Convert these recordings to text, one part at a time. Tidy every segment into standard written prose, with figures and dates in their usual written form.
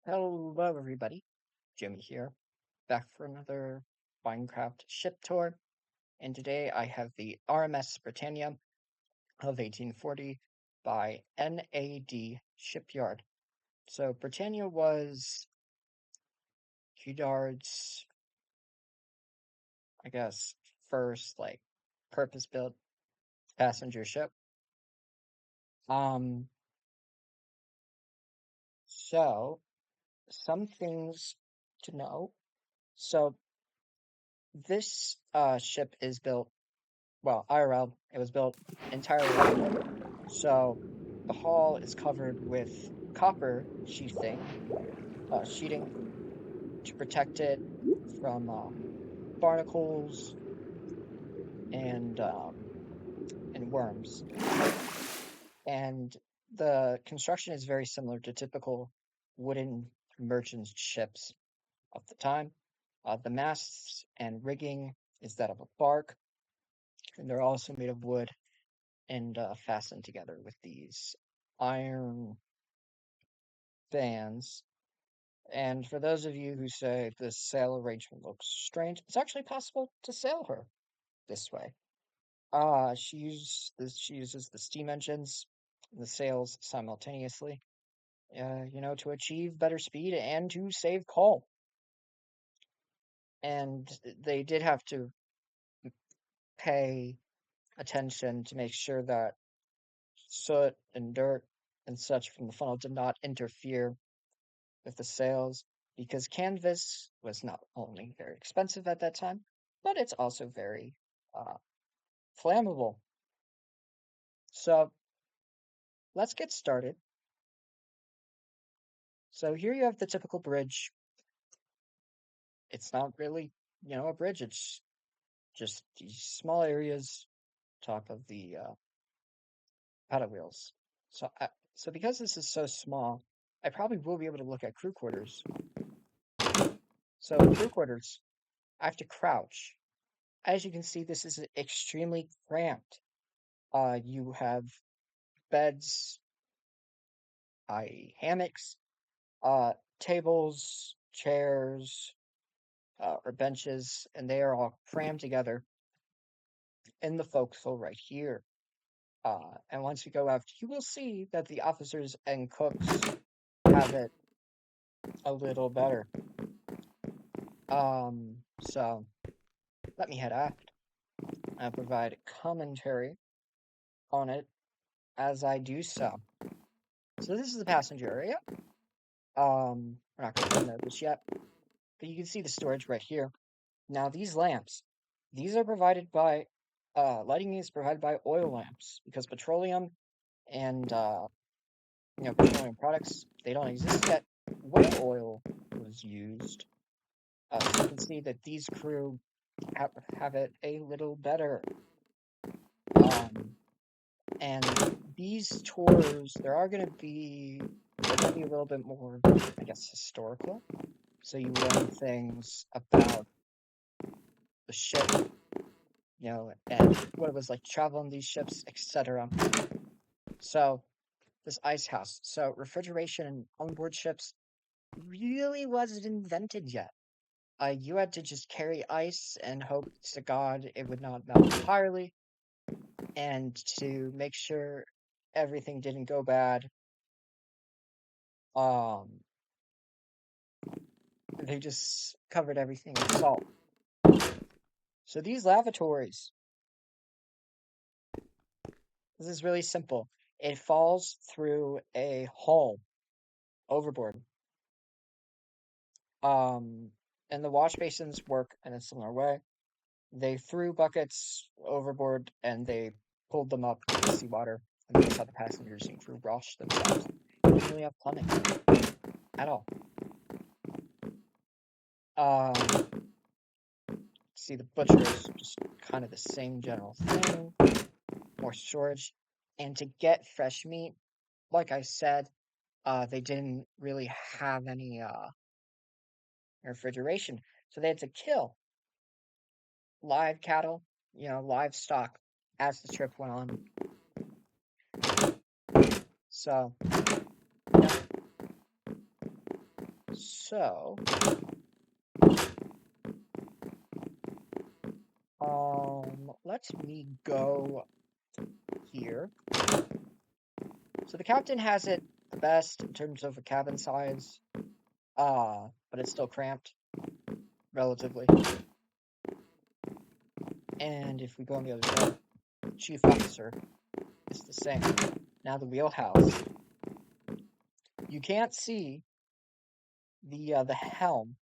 Hello, everybody. Jimmy here, back for another Minecraft ship tour. And today I have the RMS Britannia of 1840 by NAD Shipyard. So, Britannia was Shipyard's, I guess, first, purpose built passenger ship. Um, so, some things to know. So, this ship is built IRL, it was built entirely out of wood. So the hull is covered with copper sheeting to protect it from barnacles and worms. And the construction is very similar to typical wooden merchant ships of the time. The masts and rigging is that of a bark, and they're also made of wood and fastened together with these iron bands. And for those of you who say the sail arrangement looks strange, it's actually possible to sail her this way. She uses the steam engines and the sails simultaneously, to achieve better speed and to save coal. And they did have to pay attention to make sure that soot and dirt and such from the funnel did not interfere with the sails, because canvas was not only very expensive at that time, but it's also very uh, flammable. So let's get started. So here you have the typical bridge. It's not really, a bridge. It's just these small areas top of the paddle wheels. So because this is so small, I probably will be able to look at crew quarters. So crew quarters, I have to crouch. As you can see, this is extremely cramped. You have beds, i.e. hammocks, tables, chairs, or benches, and they are all crammed together in the forecastle right here. And once you go out, you will see that the officers and cooks have it a little better. So let me head aft and provide commentary on it as I do so. So this is the passenger area. We're not going to know this yet, but you can see the storage right here. Now these lamps, these are provided by lighting is provided by oil lamps, because petroleum and petroleum products, they don't exist yet. Whale oil was used. So you can see that these crew have it a little better. And these tours, they're going to be a little bit more, I guess, historical. So you learn things about the ship, and what it was like to travel on these ships, etc. So this ice house. So refrigeration on board ships really wasn't invented yet. You had to just carry ice and hope to God it would not melt entirely, and to make sure everything didn't go bad, they just covered everything in salt. So these lavatories, this is really simple. It falls through a hole overboard. And the wash basins work in a similar way. They threw buckets overboard and they pulled them up with the seawater, and that's how the passengers and crew wash themselves. They didn't really have plumbing at all. See, the butcher is just kind of the same general thing, more storage. And to get fresh meat, like I said, they didn't really have any refrigeration, so they had to kill live cattle, livestock, as the trip went on. So, So, let me go here. So the captain has it the best in terms of a cabin size, but it's still cramped, relatively. And if we go on the other side, chief officer is the same. Now the wheelhouse. You can't see the helm.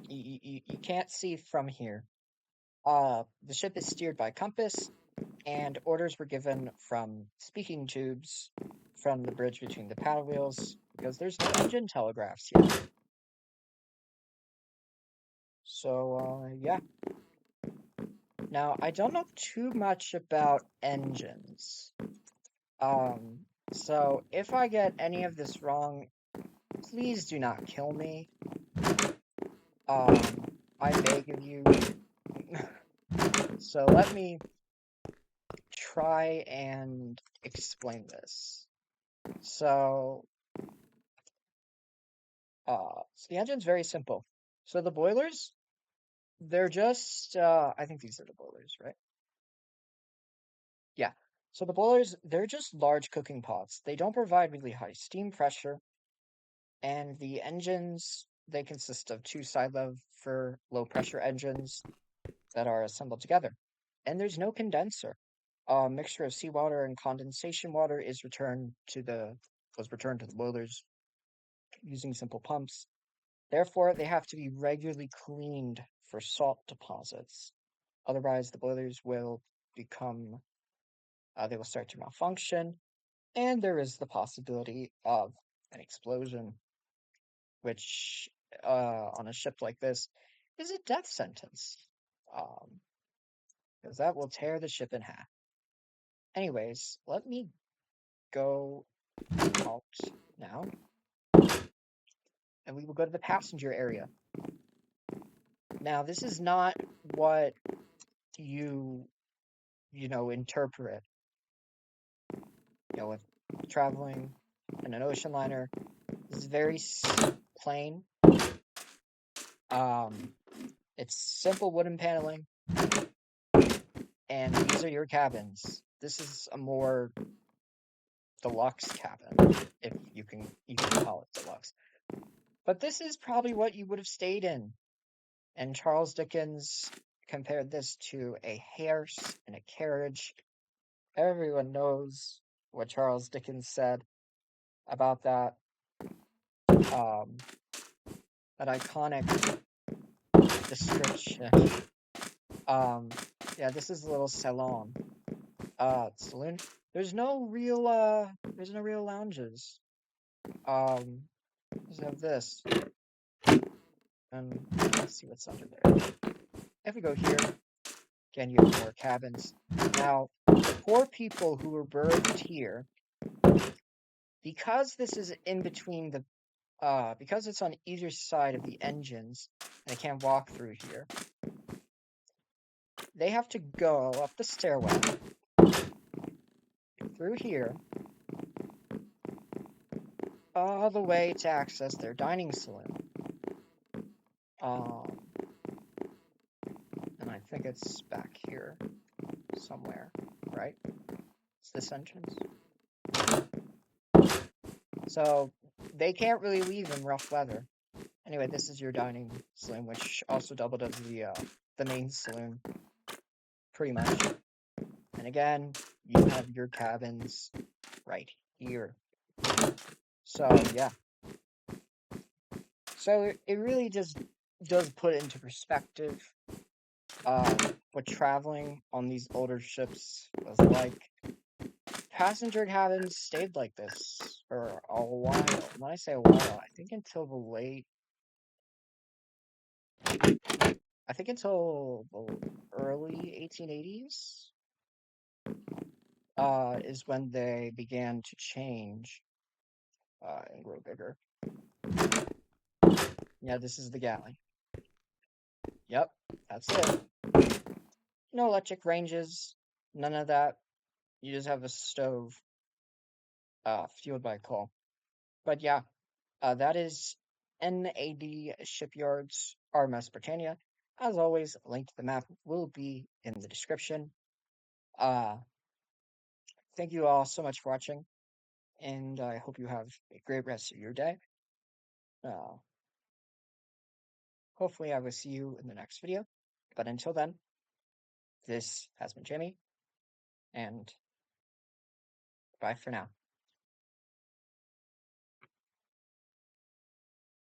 You can't see from here. The ship is steered by compass, and orders were given from speaking tubes from the bridge between the paddle wheels, because there's no engine telegraphs yet. So, yeah. Now, I don't know too much about engines. So if I get any of this wrong, please do not kill me. I beg of you. So let me try and explain this. So the engine's very simple. So the boilers, they're just, I think these are the boilers, right? Yeah. So the boilers, they're just large cooking pots. They don't provide really high steam pressure. And the engines, they consist of two side-level for low-pressure engines that are assembled together. And there's no condenser. A mixture of seawater and condensation water was returned to the boilers using simple pumps. Therefore, they have to be regularly cleaned for salt deposits. Otherwise, the boilers will they will start to malfunction, and there is the possibility of an explosion, which, on a ship like this, is a death sentence, because that will tear the ship in half. Anyways, let me go out now, and we will go to the passenger area. Now, this is not what you interpret, with traveling in an ocean liner. This is very plain. It's simple wooden paneling, and these are your cabins. This is a more deluxe cabin, if you can call it deluxe. But this is probably what you would have stayed in. And Charles Dickens compared this to a hearse and a carriage. Everyone knows what Charles Dickens said about that. That iconic description. Yeah, this is a little salon. Saloon. There's no real lounges. Just have this. And let's see what's under there. If we go here, again, you have more cabins. Now, the poor people who were berthed here, because this is in between because it's on either side of the engines, and they can't walk through here, they have to go up the stairwell, through here, all the way to access their dining saloon. And I think it's back here somewhere, right? It's this entrance. So they can't really leave in rough weather. Anyway, this is your dining saloon, which also doubled as the main saloon, pretty much. And again, you have your cabins right here. So yeah. So it really just does put into perspective what traveling on these older ships was like. Passenger cabins stayed like this for a while. When I say a while, I think until the early 1880s is when they began to change and grow bigger. Yeah, this is the galley. Yep, that's it. No electric ranges, none of that. You just have a stove fueled by coal. But yeah, that is NAD Shipyard's RMS Britannia. As always, a link to the map will be in the description. Uh, thank you all so much for watching, and I hope you have a great rest of your day. Uh, hopefully, I will see you in the next video. But until then, this has been Jimmy, and bye for now.